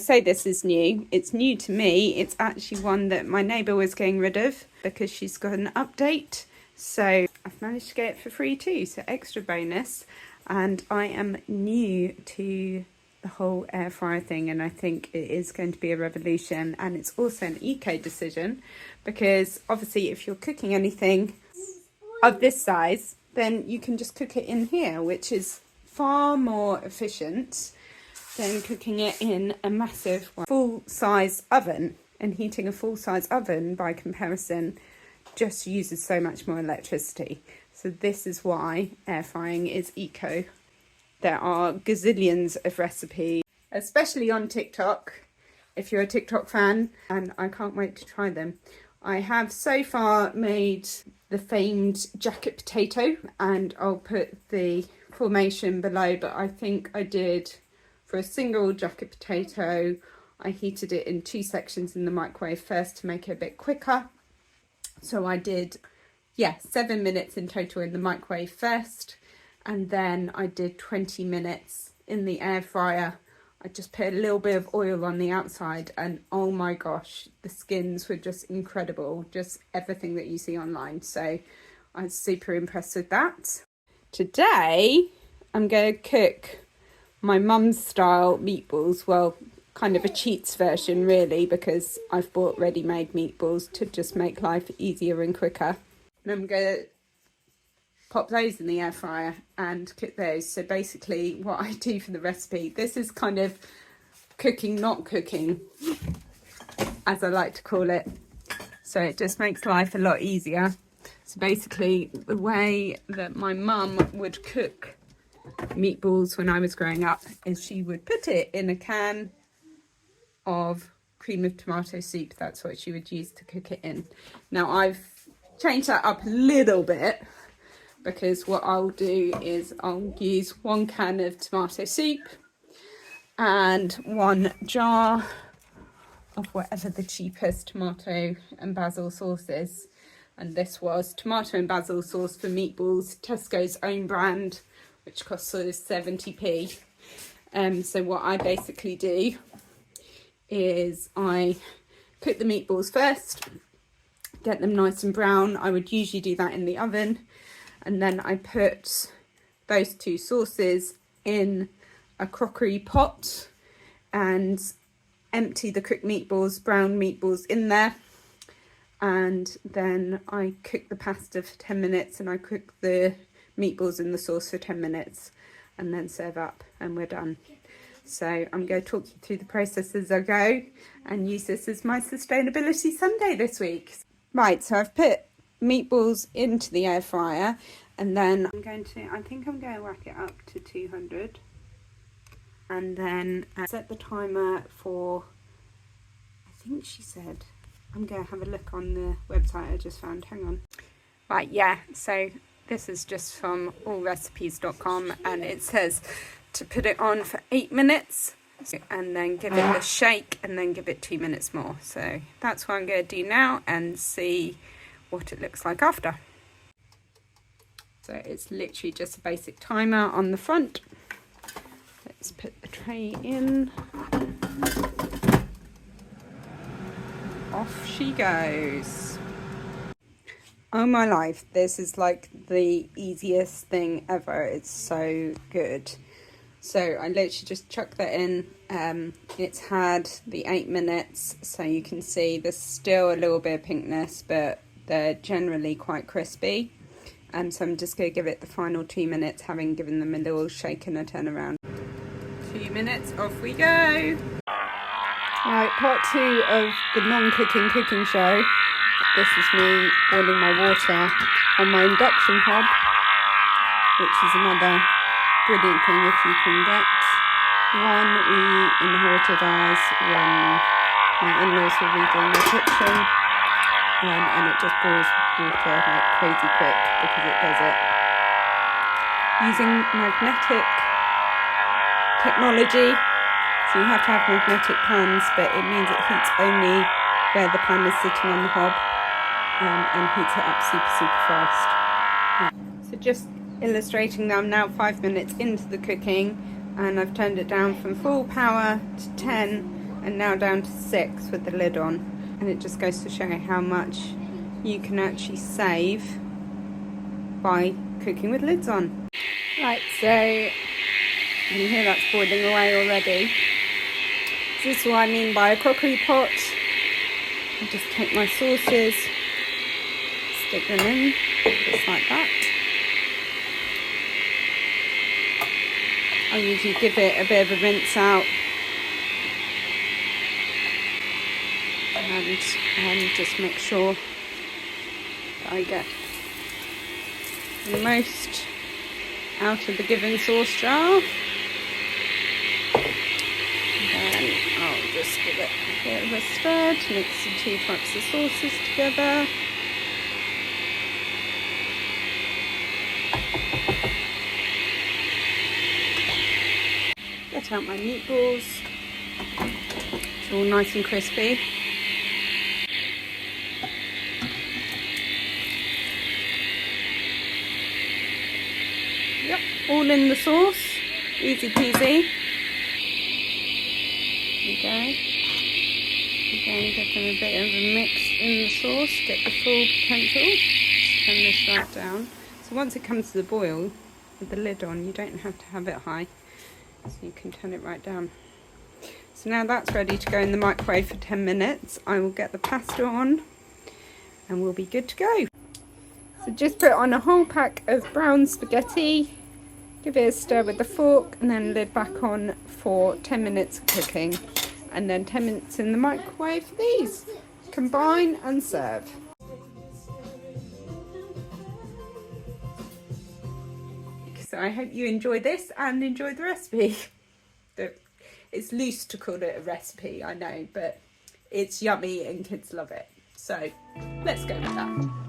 say this is new, it's new to me. It's actually one that my neighbour was getting rid of because she's got an update. So I've managed to get it for free too, so extra bonus. And I am new to the whole air fryer thing, and I think it is going to be a revolution. And it's also an eco decision because obviously if you're cooking anything of this size, then you can just cook it in here, which is far more efficient than cooking it in a massive full-size oven. And heating a full-size oven, by comparison, just uses so much more electricity. So this is why air frying is eco. There are gazillions of recipes, especially on TikTok, if you're a TikTok fan, and I can't wait to try them. I have so far made the famed jacket potato, and I'll put the formation below, but I think I did, for a single jacket potato, I heated it in 2 sections in the microwave first to make it a bit quicker. So I did, 7 minutes in total in the microwave first, and then I did 20 minutes in the air fryer. I just put a little bit of oil on the outside, and oh my gosh, the skins were just incredible, just everything that you see online. So I was super impressed with that. Today I'm going to cook my mum's style meatballs. Well, kind of a cheats version really, because I've bought ready-made meatballs to just make life easier and quicker. And I'm going to pop those in the air fryer and cook those. So basically what I do for the recipe, this is kind of cooking not cooking, as I like to call it. So it just makes life a lot easier. So basically the way that my mum would cook meatballs when I was growing up is she would put it in a can of cream of tomato soup. That's what she would use to cook it in. Now I've changed that up a little bit, because what I'll do is I'll use 1 can of tomato soup and 1 jar of whatever the cheapest tomato and basil sauce is. And this was tomato and basil sauce for meatballs, Tesco's own brand, which costs sort of 70p. So what I basically do is I cook the meatballs first, get them nice and brown. I would usually do that in the oven, and then I put those 2 sauces in a crockery pot and empty the cooked meatballs, brown meatballs in there, and then I cook the pasta for 10 minutes and I cook the meatballs in the sauce for 10 minutes and then serve up, and we're done. So I'm going to talk you through the process as I go and use this as my sustainability Sunday this week. Right, so I've put meatballs into the air fryer, and then I think I'm going to whack it up to 200, and then set the timer for, I think she said, I'm going to have a look on the website I just found, hang on. Right, yeah, so this is just from allrecipes.com, and it says to put it on for 8 minutes and then give it a shake and then give it 2 minutes more. So that's what I'm going to do now and see what it looks like after. So it's literally just a basic timer on the front. Let's put the tray in. Off she goes. Oh my life, this is like the easiest thing ever. It's so good. So I literally just chuck that in. It's had the 8 minutes, so you can see there's still a little bit of pinkness, but they're generally quite crispy. So I'm just going to give it the final 2 minutes, having given them a little shake and a turn around. 2 minutes, off we go. Right, part 2 of the non-cooking cooking show. This is me boiling my water on my induction hob, which is another brilliant thing if you can get one. We inherited ours when my in-laws were redoing the kitchen, and it just boils water like crazy quick because it does it using magnetic technology. So you have to have magnetic pans, but it means it heats only where the pan is sitting on the hob, and heats it up super fast. So just illustrating that I'm now 5 minutes into the cooking, and I've turned it down from full power to 10, and now down to 6 with the lid on. And it just goes to show how much you can actually save by cooking with lids on. Right, so you can hear that's boiling away already. So this is what I mean by a crockery pot. I just take my sauces, stick them in, just like that. I usually give it a bit of a rinse out and just make sure that I get the most out of the given sauce jar. And then I'll just give it a bit of a stir to mix the 2 types of sauces together. Get out my meatballs. It's all nice and crispy. Yep, all in the sauce. Easy peasy. Okay. Again, give them a bit of a mix in the sauce, get the full potential. Just turn this right down. So once it comes to the boil, with the lid on, you don't have to have it high. So you can turn it right down. So now that's ready to go in the microwave for 10 minutes. I will get the pasta on and we'll be good to go. So just put on a whole pack of brown spaghetti, give it a stir with the fork and then lid back on for 10 minutes of cooking. And then 10 minutes in the microwave for these. Combine and serve. So I hope you enjoy this and enjoy the recipe. It's loose to call it a recipe, I know, but it's yummy and kids love it. So let's go with that.